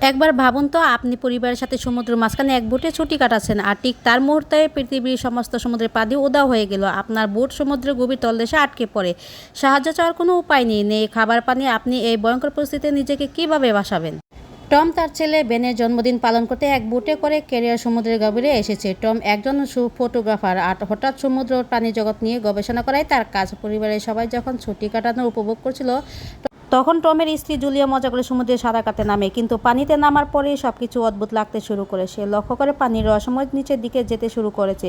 একবার ভাবুন তো আপনি পরিবারের সাথে সমুদ্রের মাঝখানে এক বোটে ছুটি কাটাচ্ছেন আর ঠিক তার মুহূর্তে পৃথিবীর সমস্ত সমুদ্রের পানি উধাও হয়ে গেল। আপনার বোট সমুদ্রের গভীর তলদেশে আটকে পড়ে। সাহায্য চাওয়ার কোনো উপায় নেই, নেই খাবার পানি। আপনি এই ভয়ঙ্কর পরিস্থিতিতে নিজেকে কিভাবে বাঁচাবেন? টম তার ছেলে বেনের জন্মদিন পালন করতে এক বোটে করে ক্যারিয়ার সমুদ্রের গভীরে এসেছে। টম একজন ফটোগ্রাফার আর হঠাৎ সমুদ্র ও প্রাণী জগৎ নিয়ে গবেষণা করাই তার কাজ। পরিবারের সবাই যখন ছুটি কাটানোর উপভোগ করছিল তখন টমের স্ত্রী জুলিয়া মজা করে সমুদ্রে সাঁতার কাটতে নামে, কিন্তু পানিতে নামার পরেই সবকিছু অদ্ভুত লাগতে শুরু করে। সে লক্ষ্য করে পানির রহস্যময় নিচের দিকে যেতে শুরু করেছে।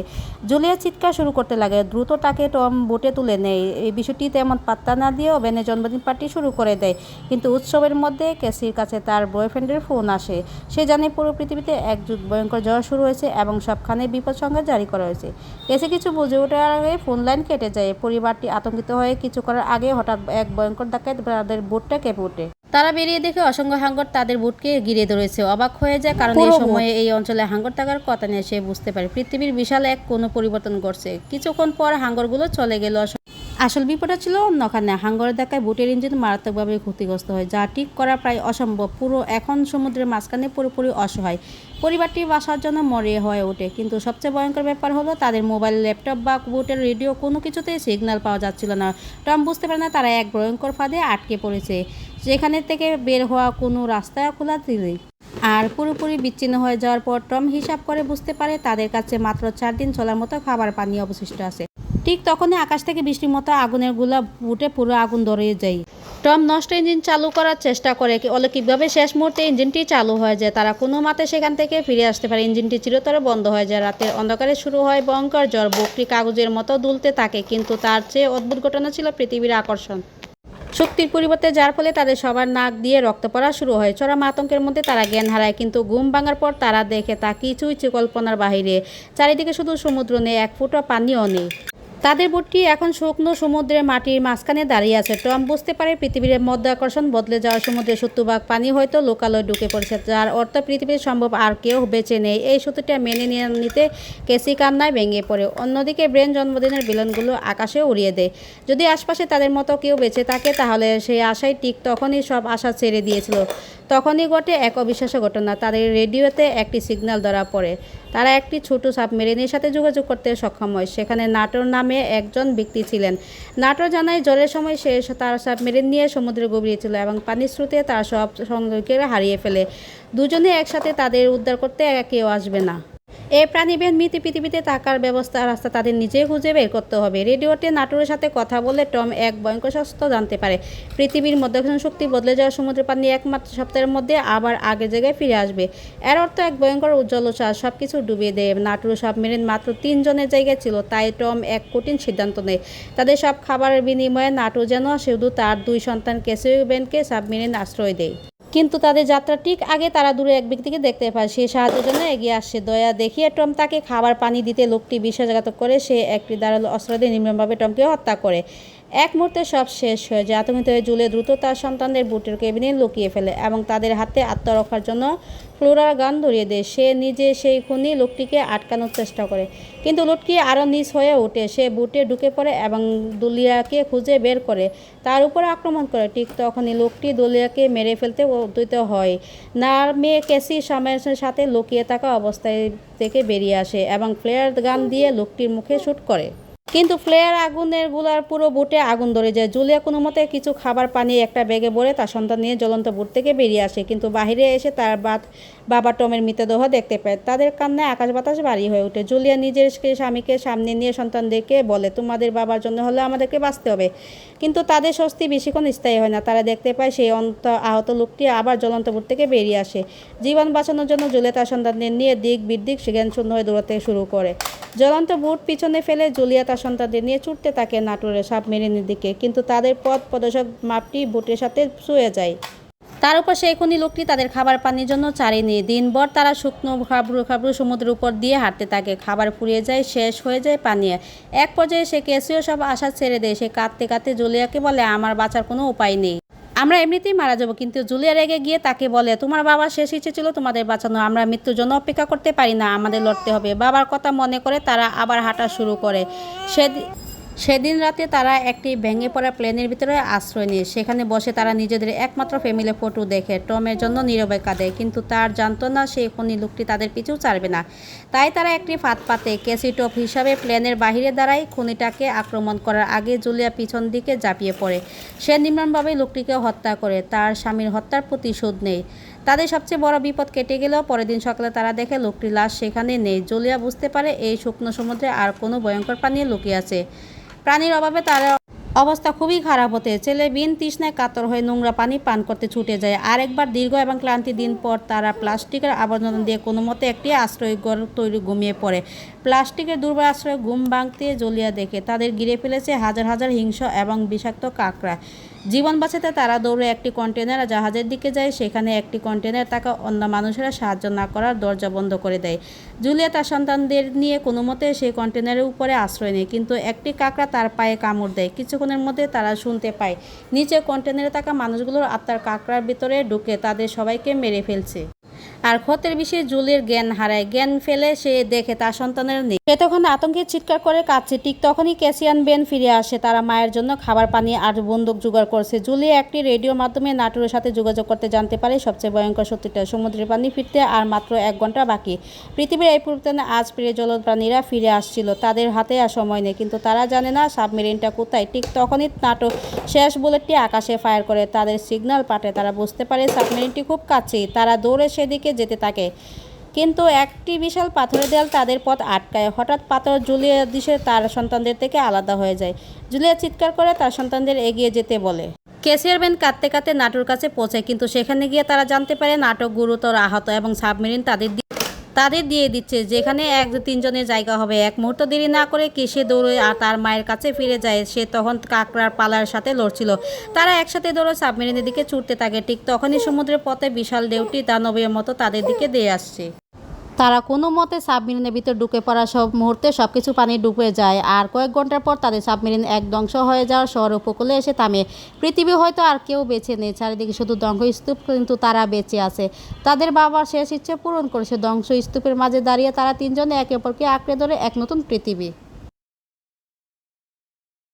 জুলিয়া চিৎকার শুরু করতে লাগে। দ্রুত তাকে টম বোটে তুলে নেয়। এই বিষয়টি তেমন পাত্তা না দিয়েও বেনের জন্মদিন পার্টি শুরু করে দেয়। কিন্তু উৎসবের মধ্যে ক্যাসির কাছে তার বয়ফ্রেন্ডের ফোন আসে। সে জানে পুরো পৃথিবীতে এক যুগ ভয়ঙ্কর ঝড় শুরু হয়েছে এবং সবখানে বিপদ সংকেত জারি করা হয়েছে। ক্যাসি কিছু বুঝে ওঠার আগে ফোন লাইন কেটে যায়। পরিবারটি আতঙ্কিত হয়ে কিছু করার আগে হঠাৎ এক ভয়ঙ্কর ধাক্কায় তাদের বোটটা কেঁপে ওঠে। তারা বেরিয়ে দেখে অসংখ্য হাঙ্গর তাদের বোটকে ঘিরে ধরেছে। অবাক হয়ে যায়, কারণ এই সময়ে এই অঞ্চলে হাঙ্গর থাকার কথা নিয়ে সে বুঝতে পারে পৃথিবীর বিশাল এক কোনো পরিবর্তন ঘটছে। কিছুক্ষণ পর হাঙ্গরগুলো চলে গেল। আসল বিপদটা ছিল অন্যখানে। হাঙ্গরের ধাক্কায় বোটের ইঞ্জিন মারাত্মকভাবে ক্ষতিগ্রস্ত হয়, যা ঠিক করা প্রায় অসম্ভব। পুরো এখন সমুদ্রের মাঝখানে পুরোপুরি অসহায়। পরিবারটি বাসার জন্য মরে হয়ে ওঠে। কিন্তু সবচেয়ে ভয়ঙ্কর ব্যাপার হলো তাদের মোবাইল, ল্যাপটপ বা বোটের রেডিও কোনো কিছুতেই সিগন্যাল পাওয়া যাচ্ছিল না। টম বুঝতে পারে না তারা এক ভয়ঙ্কর ফাঁদে আটকে পড়েছে, যেখানে থেকে বের হওয়া কোনো রাস্তা খোলা নেই। আর পুরোপুরি বিচ্ছিন্ন হয়ে যাওয়ার পর টম হিসাব করে বুঝতে পারে তাদের কাছে মাত্র 4 দিন চলার মতো খাবার পানি অবশিষ্ট আছে। ঠিক তখনই আকাশ থেকে বৃষ্টির মতো আগুনের গোলা ফুটে পুরো আগুন ধরে যায়। টম নষ্ট ইঞ্জিন চালু করার চেষ্টা করে, অলৌকিকভাবে শেষ মুহূর্তে ইঞ্জিনটি চালু হয়ে যায়। তারা কোনো মতে সেখান থেকে ফিরে আসতে পারে। ইঞ্জিনটি চিরতরে বন্ধ হয়ে যায়। রাতের অন্ধকারে শুরু হয় ভয়ঙ্কর ঝড়। বোটটি কাগজের মতো দুলতে থাকে, কিন্তু তার চেয়ে অদ্ভুত ঘটনা ছিল পৃথিবীর আকর্ষণ শক্তির পরিবর্তে, যার ফলে তাদের সবার নাক দিয়ে রক্ত পড়া শুরু হয়। চরম আতঙ্কের মধ্যে তারা জ্ঞান হারায়, কিন্তু ঘুম ভাঙার পর তারা দেখে তা কিছুই কল্পনার বাহিরে। চারিদিকে শুধু সমুদ্র নেই, এক ফোঁটা পানিও নেই। তাদের বোটটি এখন শুকনো সমুদ্রের মাটির মাঝখানে দাঁড়িয়ে আছে। টম বুঝতে পারে পৃথিবীর মধ্য আকর্ষণ বদলে যাওয়ার সমুদ্রের শত্রুভাগ পানি হয়তো লোকালয়ে ঢুকে পড়েছে, যার অর্থ পৃথিবীর সম্ভব আর কেউ বেঁচে নেই। এই সত্যিটা মেনে নিতে কেসি কান্নায় ভেঙে পড়ে। অন্যদিকে ব্রেন জন্মদিনের বেলুনগুলো আকাশে উড়িয়ে দেয়। যদি আশপাশে তাদের মতো কেউ বেঁচে থাকে তাহলে সেই আশায় ঠিক তখনই সব আশা ছেড়ে দিয়েছিল। তখনই ঘটে এক অবিশ্বাস্য ঘটনা। তাদের রেডিওতে একটি সিগন্যাল ধরা পড়ে। তারা একটি ছোট সাবমেরিনের সাথে যোগাযোগ করতে সক্ষম হয়। সেখানে নাটোর নামে একজন ব্যক্তি ছিলেন। নাটোর জানায় ঝড়ের সময় সে তার সাবমেরিন নিয়ে সমুদ্রে গভীরে ছিল এবং পানির স্রোতে তার সব সঙ্গীকে হারিয়ে ফেলে। দুজনে একসাথে তাদের উদ্ধার করতে কেউ আসবে না। এই প্রাণীবিহীন পৃথিবীতে থাকার রাস্তা তাদের নিজেই খুঁজে বের করতে হবে। রেডিওতে নাটোরের সাথে কথা বলে টম এক ভয়ঙ্কর সত্য জানতে পারে। পৃথিবীর মধ্যাকর্ষণ শক্তি বদলে যাওয়া সমুদ্রের পানি একমাত্র সপ্তাহের মধ্যে আবার আগের জায়গায় ফিরে আসবে। এর অর্থ এক ভয়ঙ্কর জলোচ্ছ্বাস সব কিছু ডুবিয়ে দেয়। নাটোর সাবমেরিন মাত্র 3 জনের জায়গায় ছিল, তাই টম এক কঠিন সিদ্ধান্ত নেয়। তাদের সব খাবারের বিনিময়ে নাটোর যেন শুধু তার 2 সন্তান ক্যাসি ও বেনকে সাবমেরিন আশ্রয় দেয়। কিন্তু তাদের যাত্রা ঠিক আগে তারা দূরে এক ব্যক্তিকে দেখতে পায়। সে সাহায্যের জন্য এগিয়ে আসছে। দয়া দেখিয়ে টম তাকে খাবার পানি দিতে লোকটি বিশ্বাসঘাতক করে। সে একটি ধারালো অস্ত্র দিয়ে নির্মমভাবে টমকে হত্যা করে। এক মুহূর্তে সব শেষ হয়ে যায়। আতঙ্কিত হয়ে জুলে দ্রুত তার সন্তানদের বুটের কেবিনে লুকিয়ে ফেলে এবং তাদের হাতে আত্মরক্ষার জন্য ফ্লোরার গান ধরিয়ে দেয়। সে নিজে সেই খুনি লোকটিকে আটকানোর চেষ্টা করে, কিন্তু লোকটি আরও নিচ হয়ে ওঠে। সে বুটে ঢুকে পড়ে এবং দুলিয়াকে খুঁজে বের করে তার উপর আক্রমণ করে। ঠিক তখনই লোকটি দুলিয়াকে মেরে ফেলতে উদ্যত হয়। নার মেয়ে ক্যাসি সামের সাথে লুকিয়ে থাকা অবস্থায় থেকে বেরিয়ে আসে এবং ফ্লেয়ার গান দিয়ে লোকটির মুখে শুট করে। কিন্তু ফ্লেয়ার আগুনের গোলার পুরো বুটে আগুন ধরে যায়। জুলিয়া কোনো মতে কিছু খাবার পানি একটা ব্যাগে ভরে তার সন্তান নিয়ে জ্বলন্ত বুট থেকে বেরিয়ে আসে, কিন্তু বাহিরে এসে তার বাবা টমের মৃতদেহ দেখতে পায়। তাদের কান্নায় আকাশ বাতাস ভারী হয়ে ওঠে। জুলিয়া নিজের স্বামীকে সামনে নিয়ে সন্তানদেরকে বলে, তোমাদের বাবার জন্য হলে আমাদেরকে বাঁচতে হবে। কিন্তু তাদের স্বস্তি বেশিক্ষণ স্থায়ী হয় না। তারা দেখতে পায় সেই আহত লোকটি আবার জ্বলন্ত বুট থেকে বেরিয়ে আসে। জীবন বাঁচানোর জন্য জুলিয়া তার সন্তানদের নিয়ে দিক বিদিক জ্ঞানশূন্য হয়ে দৌড়াতে শুরু করে। জ্বলন্ত বুট পিছনে ফেলে জুলিয়া তার সন্তানদের নিয়ে ছুটতে থাকে নাটোরের সাবমেরিনের দিকে, কিন্তু তাদের পথ প্রদর্শক মাপটি বুটের সাথে ছুঁয়ে যায়। তার উপর সেই খুনি লোকটি তাদের খাবার পানির জন্য ছাড়েনি। দিনভর তারা শুকনো খাবরু সমুদ্রের উপর দিয়ে হাঁটতে থাকে। খাবার ফুরিয়ে যায়, শেষ হয়ে যায় পানি। এক পর্যায়ে সে ক্যাসিও সব আশা ছেড়ে দেয়। সে কাঁদতে কাঁদতে জুলিয়াকে বলে, আমার বাঁচার কোনো উপায় নেই, আমরা এমনিতেই মারা যাব। কিন্তু জুলিয়া রেগে গিয়ে তাকে বলে, তোমার বাবার শেষ ইচ্ছে ছিল তোমাদের বাঁচানো, আমরা মৃত্যুর জন্য অপেক্ষা করতে পারি না, আমাদের লড়তে হবে। বাবার কথা মনে করে তারা আবার হাঁটা শুরু করে। সেদিন রাতে তারা একটি ভেঙে পড়া প্লেনের ভিতরে আশ্রয় নিয়ে সেখানে বসে তারা নিজেদের একমাত্র ফ্যামিলি ফটো দেখে। টমের জন্য নীরবে কাঁদে, কিন্তু তার জানতো না সেই খনি লোকটি তাদের পিছু ছাড়বে না। তাই তারা একটি ফাঁদ পাতে ক্যাসিটপ হিসাবে প্লেনের বাহিরে দাঁড়ায়। খনিটাকে আক্রমণ করার আগে জুলিয়া পিছন দিকে ঝাঁপিয়ে পড়ে। সে নির্মমভাবে লোকটিকে হত্যা করে। তার স্বামীর হত্যার প্রতিশোধ নেই। তাদের সবচেয়ে বড় বিপদ কেটে গেলেও পরের দিন সকালে তারা দেখে লোকটির লাশ সেখানে নেই। জুলিয়া বুঝতে পারে এই শুকনো সমুদ্রে আর কোনো ভয়ঙ্কর প্রাণী লুকিয়ে আছে। পানির অভাবে তার অবস্থা খুবই খারাপ হতে। ছেলে বিন তৃষ্ণায় কাতর হয়ে নোংরা পানি পান করতে ছুটে যায়। আরেকবার দীর্ঘ এবং ক্লান্তি দিন পর তারা প্লাস্টিকের আবর্জনা দিয়ে কোনো মতে একটি আশ্রয়ঘর তৈরি ঘুমিয়ে পড়ে। প্লাস্টিকের দুর্বল আশ্রয় ঘুম ভাঙতে জলিয়া দেখে তাদের ঘিরে ফেলেছে হাজার হাজার হিংস্র এবং বিষাক্ত কাঁকড়া। জীবন বাঁচাতে তারা দৌড়ে একটি কন্টেনার জাহাজের দিকে যায়। সেখানে একটি কন্টেনার থাকা অন্য মানুষেরা সাহায্য না করার দরজা বন্ধ করে দেয়। জুলিয়া তার সন্তানদের নিয়ে কোনো মতে সেই কন্টেনারের উপরে আশ্রয় নেয়, কিন্তু একটি কাঁকড়া তার পায়ে কামড় দেয়। কিছুক্ষণের মধ্যে তারা শুনতে পায় নিচে কন্টেনারে থাকা মানুষগুলোর আত্মার কাঁকড়ার ভিতরে ঢুকে তাদের সবাইকে মেরে ফেলছে। আর ক্ষতের বিষয়ে জুলির জ্ঞান হারায়। জ্ঞান ফেলে সে দেখে তার সন্তানের নেই। সে তখন আতঙ্কে চিৎকার করে কাঁদছে। ঠিক তখনই ক্যাসিয়ান বেন ফিরে আসে। তারা মায়ের জন্য খাবার, পানি আর বন্দুক জোগাড় করছে। জুলি একটি রেডিওর মাধ্যমে নাটোরের সাথে যোগাযোগ করতে জানতে পারে সবচেয়ে ভয়ঙ্কর সত্যিটা, সমুদ্রের পানি ফিরতে আর মাত্র 1 ঘন্টা বাকি। পৃথিবীর এই পরিবর্তনে আজ প্রিয় জলপ্রাণীরা ফিরে আসছিল। তাদের হাতে আর সময় নেই, কিন্তু তারা জানে না সাবমেরিনটা কোথায়। ঠিক তখনই নাটোর শেষ বুলেটটি আকাশে ফায়ার করে তাদের সিগন্যাল পাঠায়। তারা বুঝতে পারে সাবমেরিনটি খুব কাছেই। তারা দৌড়ে সেদিকে যেতে থাকে, কিন্তু একটি বিশাল পাথরের দেয়াল তাদের পথ আটকায়। হঠাৎ পাথর জুলিয়া দিশে তার সন্তানদের থেকে আলাদা হয়ে যায়। জুলিয়া চিৎকার করে তার সন্তানদের এগিয়ে যেতে বলে। ক্যাসিয়ার বেন কাঁদতে কাঁদতে নাটোর কাছে পৌঁছায়, কিন্তু সেখানে গিয়ে তারা জানতে পারে নাটক গুরুতর আহত এবং সাবমেরিন তাদের দিয়ে দিচ্ছে যেখানে 1-3 জনের জায়গা হবে। এক মুহূর্ত দেরি না করে সে দৌড়ে আর তার মায়ের কাছে ফিরে যায়। সে তখন কাঁকড়ার পালার সাথে লড়ছিল। তারা একসাথে দৌড়ে সাবমেরিনের দিকে ছুটতে থাকে। ঠিক তখনই সমুদ্রের পথে বিশাল ঢেউটি দানবের মতো তাদের দিকে দিয়ে আসছে। তারা কোনো মতে সাবমেরিনের ভিতর ঢুকে পড়া মুহূর্তে সবকিছু পানি ডুবে যায়। আর কয়েক ঘন্টার পর তাদের সাবমেরিন এক ধ্বংস হয়ে যাওয়ার শহর উপকূলে এসে থামে। পৃথিবী হয়তো আর কেউ বেঁচে নেই, চারিদিকে শুধু ধ্বংসস্তূপ, কিন্তু তারা বেঁচে আছে। তাদের বাবার শেষ ইচ্ছে পূরণ করেছে। ধ্বংসস্তূপের মাঝে দাঁড়িয়ে তারা 3 জনে একে অপরকে আঁকড়ে ধরে এক নতুন পৃথিবী।